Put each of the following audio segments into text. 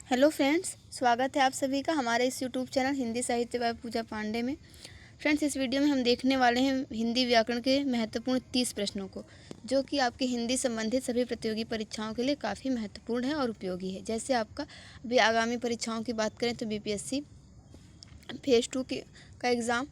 Hello friends, स्वागत है आप सभी का हमारे इस यूट्यूब चैनल हिंदी साहित्य बाय पूजा पांडे में। फ्रेंड्स, इस वीडियो में हम देखने वाले हैं हिंदी व्याकरण के महत्वपूर्ण 30 प्रश्नों को, जो कि आपकी हिंदी संबंधित सभी प्रतियोगी परीक्षाओं के लिए काफ़ी महत्वपूर्ण है और उपयोगी है। जैसे आपका अभी आगामी परीक्षाओं की बात करें तो बीपीएससी फेज़ 2 का एग्ज़ाम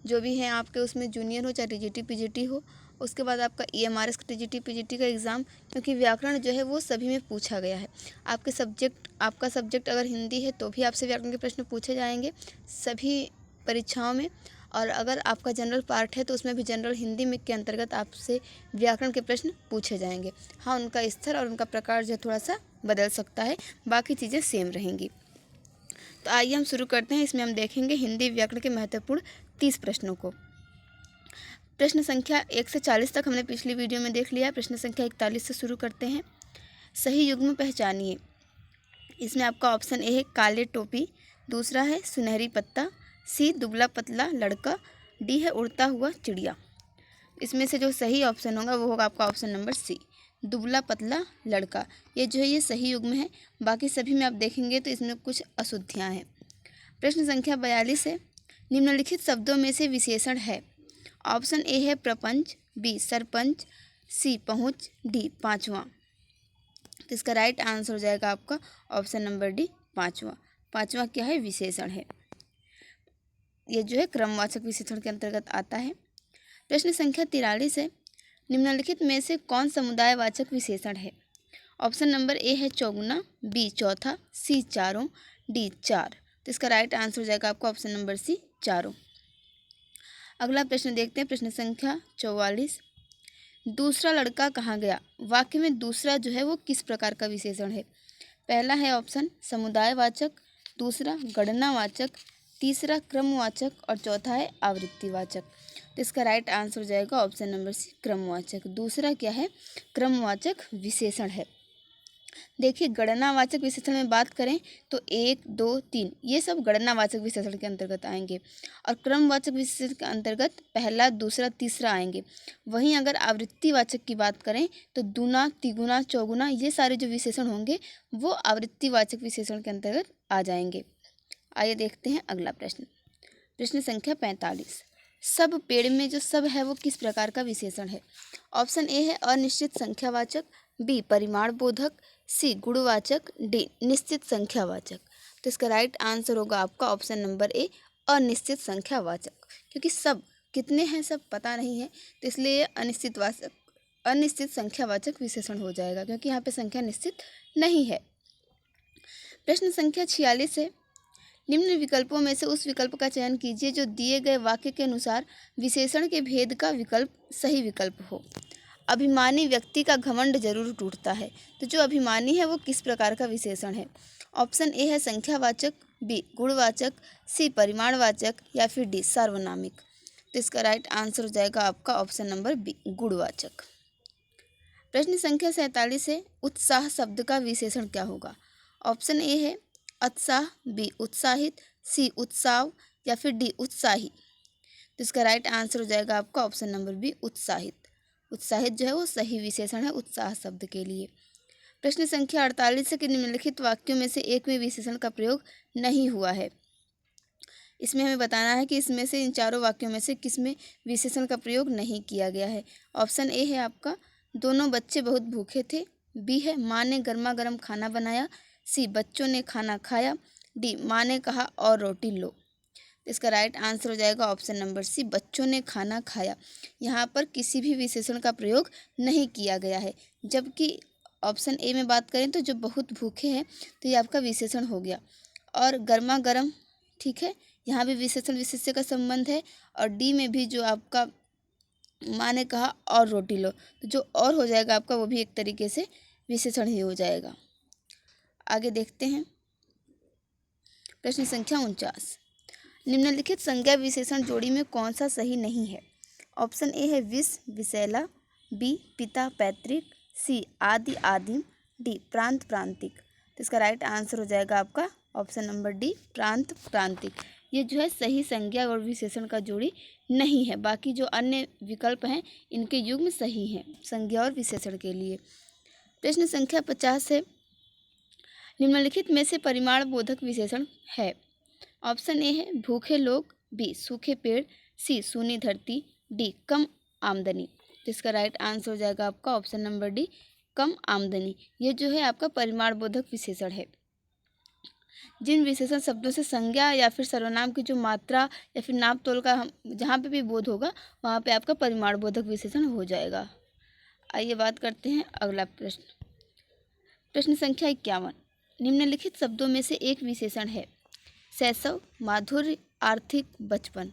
जो भी है आपके, उसमें जूनियर हो चाहे टीजीटी पीजीटी हो, उसके बाद आपका ईएमआरएस टीजीटी पीजीटी का एग्ज़ाम, क्योंकि व्याकरण जो है वो सभी में पूछा गया है। आपका सब्जेक्ट अगर हिंदी है तो भी आपसे व्याकरण के प्रश्न पूछे जाएंगे सभी परीक्षाओं में, और अगर आपका जनरल पार्ट है तो उसमें भी जनरल हिंदी में के अंतर्गत आपसे व्याकरण के प्रश्न पूछे जाएंगे। हाँ, उनका स्तर और उनका प्रकार जो थोड़ा सा बदल सकता है, बाकी चीज़ें सेम रहेंगी। तो आइए हम शुरू करते हैं। इसमें हम देखेंगे हिंदी व्याकरण के महत्वपूर्ण 30 प्रश्नों को। प्रश्न संख्या 1 से 40 तक हमने पिछली वीडियो में देख लिया है। प्रश्न संख्या 41 से शुरू करते हैं। सही युग्म पहचानिए। इसमें आपका ऑप्शन ए है काले टोपी, दूसरा है सुनहरी पत्ता, सी दुबला पतला लड़का, डी है उड़ता हुआ चिड़िया। इसमें से जो सही ऑप्शन होगा वो होगा आपका ऑप्शन नंबर सी, दुबला पतला लड़का। ये जो है ये सही युग्म है। बाकी सभी में आप देखेंगे तो इसमें कुछ अशुद्धियाँ हैं। प्रश्न संख्या 42 है। निम्नलिखित शब्दों में से विशेषण है। ऑप्शन ए है प्रपंच, बी सरपंच, सी पहुँच, डी पाँचवा। तो इसका राइट आंसर हो जाएगा आपका ऑप्शन नंबर डी पाँचवा। पाँचवा क्या है? विशेषण है। ये जो है क्रमवाचक विशेषण के अंतर्गत आता है। प्रश्न संख्या 43 है। निम्नलिखित में से कौन समुदायवाचक विशेषण है? ऑप्शन नंबर ए है चौगुना, बी चौथा, सी चारों, डी चार। तो इसका राइट आंसर हो जाएगा आपका ऑप्शन नंबर सी चारों। अगला प्रश्न देखते हैं। प्रश्न संख्या 44। दूसरा लड़का कहाँ गया? वाक्य में दूसरा जो है वो किस प्रकार का विशेषण है? पहला है ऑप्शन समुदायवाचक, दूसरा गणनावाचक, तीसरा क्रमवाचक और चौथा है आवृत्तिवाचक। तो इसका राइट आंसर हो जाएगा ऑप्शन नंबर सी क्रमवाचक। दूसरा क्या है? क्रमवाचक विशेषण है। देखिए, गणनावाचक विशेषण में बात करें तो 1, 2, 3 ये सब गणनावाचक विशेषण के अंतर्गत आएंगे, और क्रमवाचक विशेषण के अंतर्गत पहला, दूसरा, तीसरा आएंगे। वहीं अगर आवृत्तिवाचक की बात करें तो दूना, तिगुना, चौगुना ये सारे जो विशेषण होंगे वो आवृत्तिवाचक विशेषण के अंतर्गत आ जाएंगे। आइए देखते हैं अगला प्रश्न। प्रश्न संख्या 45। सब पेड़ में जो सब है वो किस प्रकार का विशेषण है? ऑप्शन ए है अनिश्चित संख्यावाचक, बी परिमाण बोधक, सी गुणवाचक, डी निश्चित संख्यावाचक। तो इसका राइट आंसर होगा आपका ऑप्शन नंबर ए अनिश्चित संख्यावाचक, क्योंकि सब कितने हैं सब पता नहीं है, तो इसलिए अनिश्चित संख्यावाचक विशेषण हो जाएगा, क्योंकि यहाँ पे संख्या निश्चित नहीं है। प्रश्न संख्या 46 है। निम्न विकल्पों में से उस विकल्प का चयन कीजिए जो दिए गए वाक्य के अनुसार विशेषण के भेद का विकल्प सही विकल्प हो। अभिमानी व्यक्ति का घमंड जरूर टूटता है। तो जो अभिमानी है वो किस प्रकार का विशेषण है? ऑप्शन ए है संख्यावाचक, बी गुणवाचक, सी परिमाणवाचक या फिर डी सार्वनामिक। तो इसका राइट आंसर हो जाएगा आपका ऑप्शन नंबर बी गुणवाचक। प्रश्न संख्या 47 है। उत्साह शब्द का विशेषण क्या होगा? ऑप्शन ए है उत्साह, बी उत्साहित, सी उत्साव या फिर डी उत्साही। तो इसका राइट आंसर हो जाएगा आपका ऑप्शन नंबर बी उत्साहित। उत्साहित जो है वो सही विशेषण है उत्साह शब्द के लिए। प्रश्न संख्या 48 है कि निम्नलिखित वाक्यों में से एक में विशेषण का प्रयोग नहीं हुआ है। इसमें हमें बताना है कि इसमें से इन चारों वाक्यों में से किस में विशेषण का प्रयोग नहीं किया गया है। ऑप्शन ए है आपका दोनों बच्चे बहुत भूखे थे, बी है माँ ने गर्मा गर्म खाना बनाया, सी बच्चों ने खाना खाया, डी माँ ने कहा और रोटी लो। इसका राइट आंसर हो जाएगा ऑप्शन नंबर सी बच्चों ने खाना खाया। यहाँ पर किसी भी विशेषण का प्रयोग नहीं किया गया है। जबकि ऑप्शन ए में बात करें तो जो बहुत भूखे हैं तो ये आपका विशेषण हो गया, और गर्मा गर्म, ठीक है, यहाँ भी विशेषण विशेष्य का संबंध है, और डी में भी जो आपका माँ ने कहा और रोटी लो, तो जो और हो जाएगा आपका वो भी एक तरीके से विशेषण ही हो जाएगा। आगे देखते हैं। प्रश्न संख्या 49। निम्नलिखित संज्ञा विशेषण जोड़ी में कौन सा सही नहीं है? ऑप्शन ए है विष विषैला, बी पिता पैतृक, सी आदि आदिम, डी प्रांत प्रांतिक। तो इसका राइट आंसर हो जाएगा आपका ऑप्शन नंबर डी प्रांत प्रांतिक। ये जो है सही संज्ञा और विशेषण का जोड़ी नहीं है। बाकी जो अन्य विकल्प हैं इनके युग्म सही हैं संज्ञा और विशेषण के लिए। प्रश्न संख्या 50 है। निम्नलिखित में से परिमाण बोधक विशेषण है। ऑप्शन ए है भूखे लोग, बी सूखे पेड़, सी सूनी धरती, डी कम आमदनी। तो इसका राइट आंसर हो जाएगा आपका ऑप्शन नंबर डी, कम आमदनी। ये जो है आपका परिमाण बोधक विशेषण है। जिन विशेषण शब्दों से संज्ञा या फिर सर्वनाम की जो मात्रा या फिर नाप तोल का हम जहाँ पे भी बोध होगा वहाँ पे आपका परिमाण बोधक विशेषण हो जाएगा। आइए बात करते हैं अगला प्रश्न। प्रश्न संख्या 51। निम्नलिखित शब्दों में से एक विशेषण है। शैशव, माधुर्य, आर्थिक, बचपन।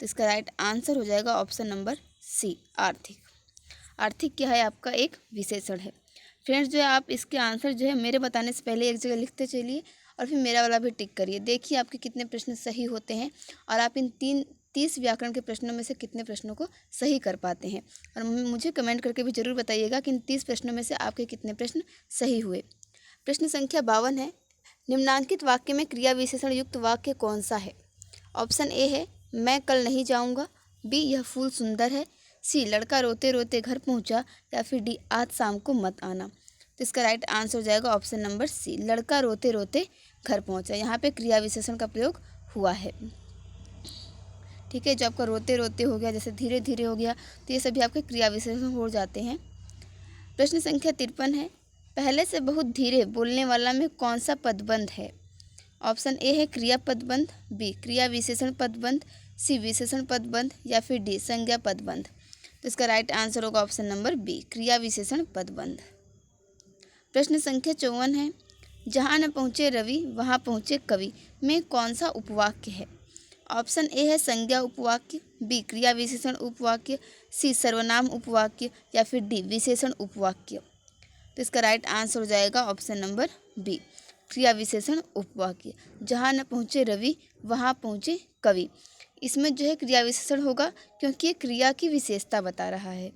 तो इसका राइट आंसर हो जाएगा ऑप्शन नंबर सी, आर्थिक। आर्थिक क्या है आपका एक विशेषण है। फ्रेंड्स जो है आप इसके आंसर जो है मेरे बताने से पहले एक जगह लिखते चलिए और फिर मेरा वाला भी टिक करिए। देखिए आपके कितने प्रश्न सही होते हैं और आप इन 30 व्याकरण के प्रश्नों में से कितने प्रश्नों को सही कर पाते हैं। और मुझे कमेंट करके भी ज़रूर बताइएगा कि इन 30 प्रश्नों में से आपके कितने प्रश्न सही हुए। प्रश्न संख्या 52 है। निम्नांकित वाक्य में क्रिया विशेषण युक्त वाक्य कौन सा है। ऑप्शन ए है मैं कल नहीं जाऊँगा, बी यह फूल सुंदर है, सी लड़का रोते रोते घर पहुँचा, या फिर डी आज शाम को मत आना। तो इसका राइट आंसर हो जाएगा ऑप्शन नंबर सी, लड़का रोते रोते घर पहुँचा। यहाँ पे क्रिया विशेषण का प्रयोग हुआ है। ठीक है, जो आपका रोते रोते हो गया, जैसे धीरे धीरे हो गया, तो ये सभी आपके क्रिया विशेषण हो जाते हैं। प्रश्न संख्या 53 है। पहले से बहुत धीरे बोलने वाला में कौन सा पदबंध है। ऑप्शन ए है क्रिया पदबंध, बी क्रिया विशेषण पदबंध, सी विशेषण पदबंध, या फिर डी संज्ञा पदबंध। तो इसका राइट आंसर होगा ऑप्शन नंबर बी, क्रिया विशेषण पदबंध। प्रश्न संख्या 54 है। जहाँ न पहुँचे रवि वहाँ पहुँचे कवि में कौन सा उपवाक्य है। ऑप्शन ए है संज्ञा उपवाक्य, बी क्रिया विशेषण उपवाक्य, सी सर्वनाम उपवाक्य, या फिर डी विशेषण उपवाक्य। तो इसका राइट आंसर हो जाएगा ऑप्शन नंबर बी, क्रिया विशेषण उपवाक्य। जहाँ न पहुँचे रवि वहाँ पहुँचे कवि, इसमें जो है क्रिया विशेषण होगा क्योंकि ये क्रिया की विशेषता बता रहा है।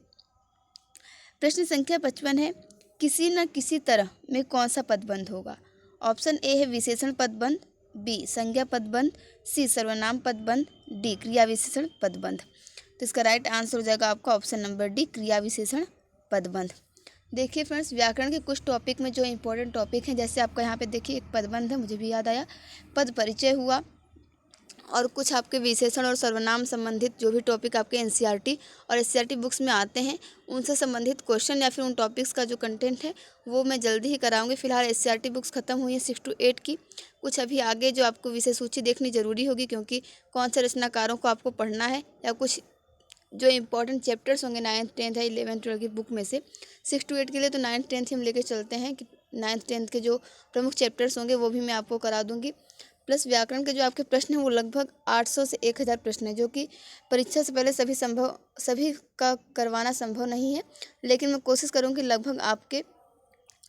प्रश्न संख्या 55 है। किसी न किसी तरह में कौन सा पदबंध होगा। ऑप्शन ए है विशेषण पदबंध, बी संज्ञा पदबंध, सी सर्वनाम पदबंध, डी क्रिया विशेषण पदबंध। तो इसका राइट आंसर हो जाएगा आपका ऑप्शन नंबर डी, क्रिया विशेषण पदबंध। देखिए फ्रेंड्स, व्याकरण के कुछ टॉपिक में जो इंपॉर्टेंट टॉपिक हैं, जैसे आपका यहाँ पे देखिए एक पदबंध है, मुझे भी याद आया, पद परिचय हुआ, और कुछ आपके विशेषण और सर्वनाम संबंधित जो भी टॉपिक आपके एनसीईआरटी और एससीईआरटी बुक्स में आते हैं उनसे संबंधित क्वेश्चन या फिर उन टॉपिक्स का जो कंटेंट है वो मैं जल्दी ही कराऊंगी। फिलहाल एससीईआरटी बुक्स ख़त्म हुई हैं 6 to 8 की। कुछ अभी आगे जो आपको विषय सूची देखनी ज़रूरी होगी, क्योंकि कौन से रचनाकारों को आपको पढ़ना है, या कुछ जो इंपॉर्टेंट चैप्टर्स होंगे 9th 10th या 11th 12th की बुक में से 6 to 8 के लिए तो 9th 10th ही हम लेके चलते हैं कि 9th 10th के जो प्रमुख चैप्टर्स होंगे वो भी मैं आपको करा दूंगी। प्लस व्याकरण के जो आपके प्रश्न हैं वो लगभग 800 से 1000 प्रश्न हैं, जो कि परीक्षा से पहले सभी का करवाना संभव नहीं है, लेकिन मैं कोशिश करूँगी लगभग आपके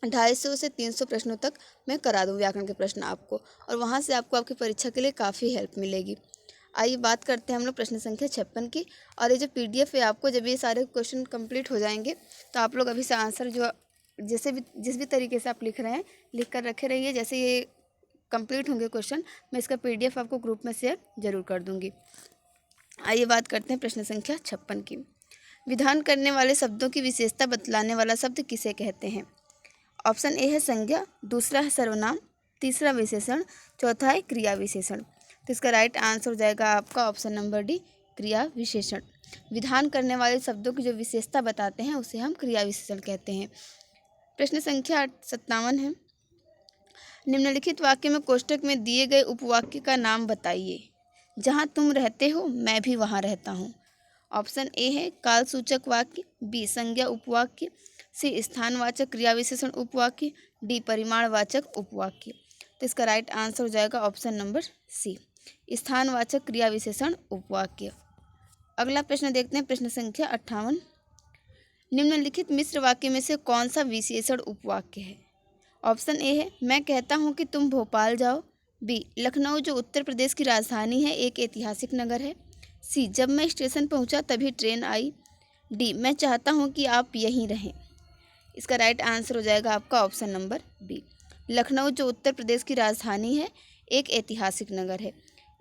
250 से 300 प्रश्नों तक मैं करा दूँ व्याकरण के प्रश्न आपको, और वहाँ से आपको आपकी परीक्षा के लिए काफ़ी हेल्प मिलेगी। आइए बात करते हैं हम लोग प्रश्न संख्या 56 की। और ये जो PDF है आपको जब ये सारे क्वेश्चन कंप्लीट हो जाएंगे तो आप लोग अभी से आंसर जो जिस भी तरीके से आप लिख रहे हैं लिख कर रखे रहिए। जैसे ये कंप्लीट होंगे क्वेश्चन, मैं इसका PDF आपको ग्रुप में शेयर जरूर कर दूंगी। आइए बात करते हैं प्रश्न संख्या 56 की। विधान करने वाले शब्दों की विशेषता बतलाने वाला शब्द किसे कहते हैं। ऑप्शन ए है संज्ञा, दूसरा है सर्वनाम, तीसरा विशेषण, चौथा है क्रिया विशेषण। तो इसका राइट आंसर हो जाएगा आपका ऑप्शन नंबर डी, क्रिया विशेषण। विधान करने वाले शब्दों की जो विशेषता बताते हैं उसे हम क्रिया विशेषण कहते हैं। प्रश्न संख्या 57 है। निम्नलिखित वाक्य में कोष्ठक में दिए गए उपवाक्य का नाम बताइए। जहाँ तुम रहते हो मैं भी वहाँ रहता हूँ। ऑप्शन ए है कालसूचक वाक्य, बी संज्ञा उपवाक्य, सी स्थानवाचक क्रिया विशेषण उपवाक्य, डी परिमाणवाचक उपवाक्य। तो इसका राइट आंसर हो जाएगा ऑप्शन नंबर सी, स्थानवाचक क्रिया विशेषण उपवाक्य। अगला प्रश्न देखते हैं, प्रश्न संख्या 58। निम्नलिखित मिश्र वाक्य में से कौन सा विशेषण उपवाक्य है। ऑप्शन ए है मैं कहता हूँ कि तुम भोपाल जाओ, बी लखनऊ जो उत्तर प्रदेश की राजधानी है एक ऐतिहासिक नगर है, सी जब मैं स्टेशन पहुँचा तभी ट्रेन आई, डी मैं चाहता हूँ कि आप यहीं रहें। इसका राइट आंसर हो जाएगा आपका ऑप्शन नंबर बी, लखनऊ जो उत्तर प्रदेश की राजधानी है एक ऐतिहासिक नगर है।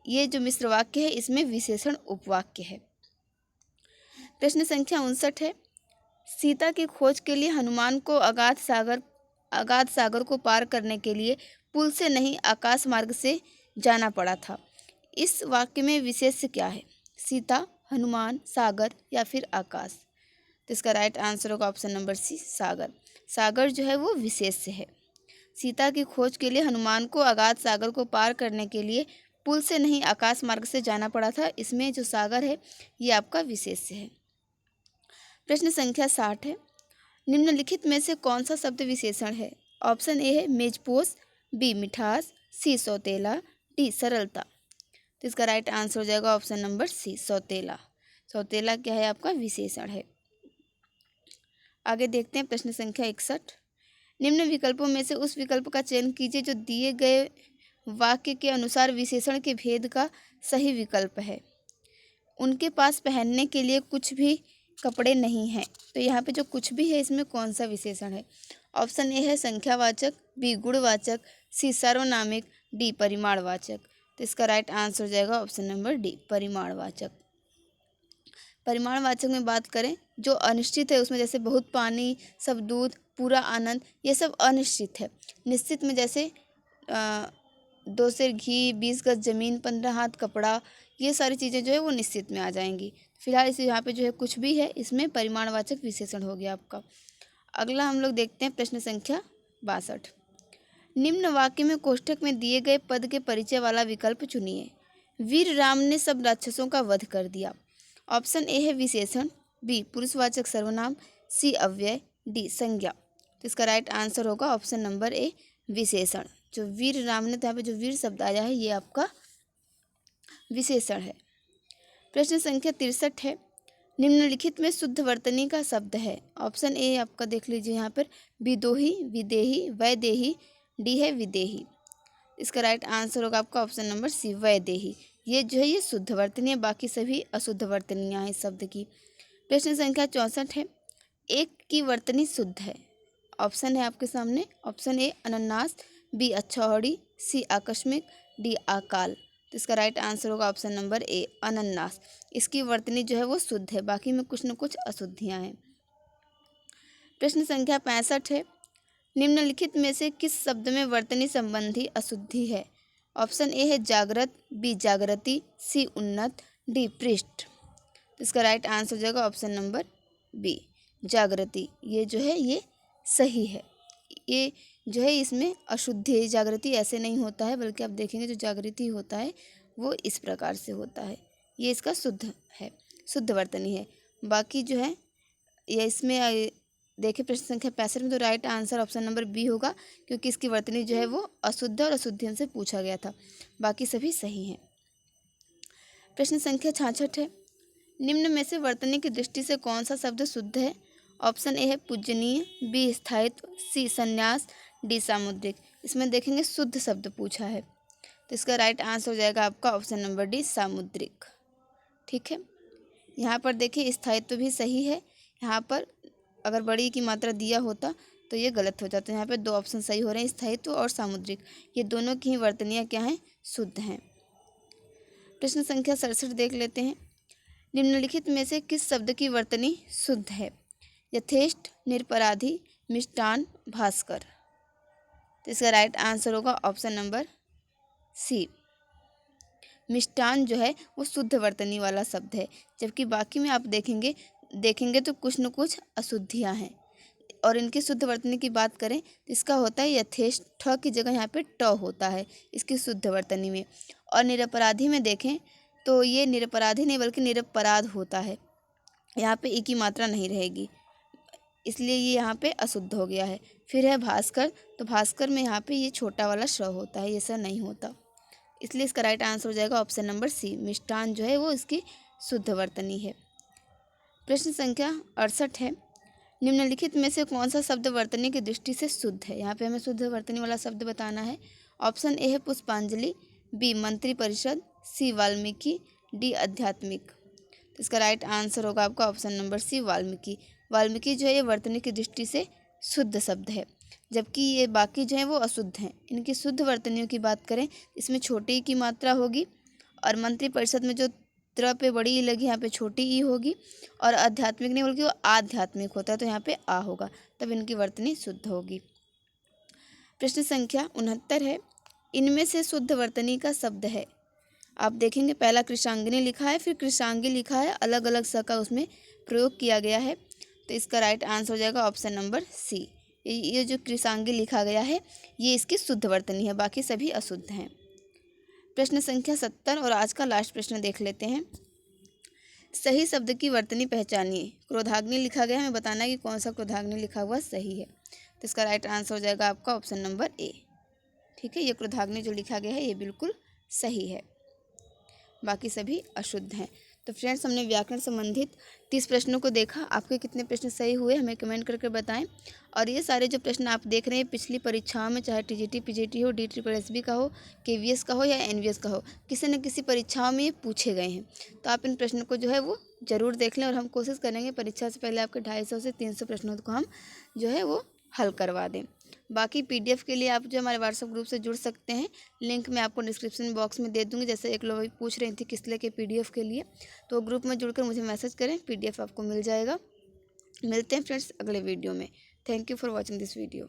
ये जो मिश्र वाक्य है इसमें विशेषण उपवाक्य है। प्रश्न संख्या 59 है। सीता की खोज के लिए हनुमान को अगाध सागर अगाध सागर को पार करने के लिए पुल से नहीं आकाश मार्ग से जाना पड़ा था। इस वाक्य में विशेष्य क्या है? सीता, हनुमान, सागर या फिर आकाश? तो इसका राइट आंसर होगा ऑप्शन नंबर सी, सागर। सागर जो है वो विशेष्य है। सीता की खोज के लिए हनुमान को अगाध सागर को पार करने के लिए पुल से नहीं आकाश मार्ग से जाना पड़ा था। इसमें जो सागर है ये आपका विशेष्य है। प्रश्न संख्या 60 है, निम्नलिखित में से कौन सा शब्द विशेषण है? ऑप्शन ए है मेजपोश, बी मिठास, सी सौतेला, डी सरलता। तो इसका राइट आंसर हो जाएगा ऑप्शन नंबर सी, सौतेला। सौतेला क्या है? आपका विशेषण है। आगे देखते हैं प्रश्न संख्या 61, निम्न विकल्पों में से उस विकल्प का चयन कीजिए जो दिए गए वाक्य के अनुसार विशेषण के भेद का सही विकल्प है। उनके पास पहनने के लिए कुछ भी कपड़े नहीं हैं। तो यहाँ पे जो कुछ भी है इसमें कौन सा विशेषण है? ऑप्शन ए है संख्यावाचक, बी गुणवाचक, सी सार्वनामिक, डी परिमाणवाचक। तो इसका राइट आंसर हो जाएगा ऑप्शन नंबर डी, परिमाणवाचक। परिमाणवाचक में बात करें जो अनिश्चित है उसमें जैसे बहुत पानी, सब दूध, पूरा आनंद, ये सब अनिश्चित है। निश्चित में जैसे 2 सेर घी, 20 गज जमीन, 15 हाथ कपड़ा, ये सारी चीज़ें जो है वो निश्चित में आ जाएंगी। फिलहाल इस यहाँ पे जो है कुछ भी है, इसमें परिमाणवाचक विशेषण हो गया आपका। अगला हम लोग देखते हैं प्रश्न संख्या 62, निम्न वाक्य में कोष्ठक में दिए गए पद के परिचय वाला विकल्प चुनिए। वीर राम ने सब राक्षसों का वध कर दिया। ऑप्शन ए है विशेषण, बी पुरुषवाचक सर्वनाम, सी अव्यय, डी संज्ञा। तो इसका राइट आंसर होगा ऑप्शन नंबर ए, विशेषण। जो वीर राम ने, तो यहाँ पे जो वीर शब्द आया है ये आपका विशेषण है। प्रश्न संख्या 63 है, निम्नलिखित में शुद्ध वर्तनी का शब्द है। ऑप्शन ए आपका देख लीजिए यहाँ पर, विदोही, विदेही, वैदेही, डी है विदेही। इसका राइट आंसर होगा आपका ऑप्शन नंबर सी, वैदेही। ये जो है ये शुद्ध वर्तनी है, बाकी सभी अशुद्ध वर्तनियाँ हैं इस शब्द की। प्रश्न संख्या 64 है, एक की वर्तनी शुद्ध है। ऑप्शन है आपके सामने, ऑप्शन ए अनन्नास, बी अच्छौड़ी, सी आकस्मिक, डी अकाल। तो इसका राइट आंसर होगा ऑप्शन नंबर ए, अनन्नास। इसकी वर्तनी जो है वो शुद्ध है, बाकी में कुछ न कुछ अशुद्धियाँ हैं। प्रश्न संख्या 65 है, निम्नलिखित में से किस शब्द में वर्तनी संबंधी अशुद्धि है? ऑप्शन ए है जागृत, बी जागृति, सी उन्नत, डी पृष्ठ। तो इसका राइट आंसर हो जाएगा ऑप्शन नंबर बी, जागृति। ये जो है ये सही है। ये जो है इसमें अशुद्धि है, जागृति ऐसे नहीं होता है, बल्कि आप देखेंगे जो जागृति होता है वो इस प्रकार से होता है। ये इसका शुद्ध है, शुद्ध वर्तनी है। बाकी जो है ये इसमें देखिए प्रश्न संख्या 65 में तो right answer option number B होगा, क्योंकि इसकी वर्तनी जो है वो अशुद्ध और अशुद्धियों से पूछा गया था। बाकी सभी सही हैं। प्रश्न संख्या 66 है, निम्न में से वर्तनी की दृष्टि से कौन सा शब्द शुद्ध है? ऑप्शन ए है पूजनीय, बी स्थायित्व, सी संन्यास, डी सामुद्रिक। इसमें देखेंगे शुद्ध शब्द पूछा है, तो इसका राइट आंसर हो जाएगा आपका ऑप्शन नंबर डी, सामुद्रिक। ठीक है, यहाँ पर देखिए स्थायित्व भी सही है। यहाँ पर अगर बड़ी की मात्रा दिया होता तो ये गलत हो जाता है। यहाँ पे 2 ऑप्शन सही हो रहे हैं, स्थायित्व और सामुद्रिक। ये दोनों की ही वर्तनियाँ क्या हैं? शुद्ध हैं। प्रश्न संख्या 67 देख लेते हैं, निम्नलिखित में से किस शब्द की वर्तनी शुद्ध है? यथेष्ट, निरपराधी, मिष्टान, भास्कर। तो इसका राइट आंसर होगा ऑप्शन नंबर सी, मिष्टान जो है वो शुद्ध वर्तनी वाला शब्द है, जबकि बाकी में आप देखेंगे तो कुछ न कुछ अशुद्धियाँ हैं। और इनकी शुद्ध वर्तनी की बात करें तो इसका होता है यथेष्ट, ठ की जगह यहाँ पे ट होता है इसकी शुद्ध वर्तनी में। और निरपराधी में देखें तो ये निरपराधी नहीं बल्कि निरपराध होता है, यहाँ पे ई की मात्रा नहीं रहेगी, इसलिए ये यहाँ पे अशुद्ध हो गया है। फिर है भास्कर, तो भास्कर में यहाँ पे ये छोटा वाला श होता है, ये स नहीं होता, इसलिए इसका राइट आंसर हो जाएगा ऑप्शन नंबर सी, मिष्टान जो है वो इसकी शुद्ध वर्तनी है। प्रश्न संख्या 68 है, निम्नलिखित में से कौन सा शब्द वर्तनी की दृष्टि से शुद्ध है? यहाँ पे हमें शुद्ध वर्तनी वाला शब्द बताना है। ऑप्शन ए है पुष्पांजलि, बी मंत्री परिषद, सी वाल्मीकि, डी आध्यात्मिक। तो इसका राइट आंसर होगा आपका option number C, Valmiki. Valmiki जो है ये वर्तनी की दृष्टि से शुद्ध शब्द है, जबकि ये बाकी जो है वो अशुद्ध हैं। इनकी शुद्ध वर्तनियों की बात करें, इसमें छोटी ई की मात्रा होगी, और मंत्री परिषद में जो त्र पे बड़ी ई लगी यहाँ पे छोटी ई होगी, और आध्यात्मिक नहीं बल्कि वो आध्यात्मिक होता है तो यहाँ पे आ होगा, तब इनकी वर्तनी शुद्ध होगी। प्रश्न संख्या 69 है, इनमें से शुद्ध वर्तनी का शब्द है। आप देखेंगे पहला कृशांगिनी लिखा है, फिर कृशांगी लिखा है, अलग अलग स का उसमें प्रयोग किया गया है। तो इसका राइट आंसर हो जाएगा ऑप्शन नंबर सी। ये जो कृशांगी लिखा गया है ये इसकी शुद्ध वर्तनी है, बाकी सभी अशुद्ध हैं। प्रश्न संख्या 70 और आज का लास्ट प्रश्न देख लेते हैं। सही शब्द की वर्तनी पहचानिए। क्रोधाग्नि लिखा गया है, हमें बताना है कि कौन सा क्रोधाग्नि लिखा हुआ सही है। तो इसका राइट आंसर हो जाएगा आपका ऑप्शन नंबर ए। ठीक है, ये क्रोधाग्नि जो लिखा गया है ये बिल्कुल सही है, बाकी सभी अशुद्ध हैं। तो फ्रेंड्स, हमने व्याकरण संबंधित 30 प्रश्नों को देखा। आपके कितने प्रश्न सही हुए हमें कमेंट करके बताएं। और ये सारे जो प्रश्न आप देख रहे हैं पिछली परीक्षाओं में, चाहे टीजीटी पीजीटी हो, DSSB का हो, केवीएस का हो या एनवीएस का हो, किसी न किसी परीक्षाओं में ये पूछे गए हैं। तो आप इन प्रश्नों को जो है वो ज़रूर देख लें और हम कोशिश करेंगे परीक्षा से पहले आपके 250 से 300 प्रश्नों को हम जो है वो हल करवा दें। बाकी PDF के लिए आप जो हमारे व्हाट्सएप ग्रुप से जुड़ सकते हैं, लिंक मैं आपको डिस्क्रिप्शन बॉक्स में दे दूँगी। जैसे एक लोग पूछ रही थी किस लिए के PDF के लिए, तो ग्रुप में जुड़कर मुझे मैसेज करें, PDF आपको मिल जाएगा। मिलते हैं फ्रेंड्स अगले वीडियो में। Thank you for watching this video.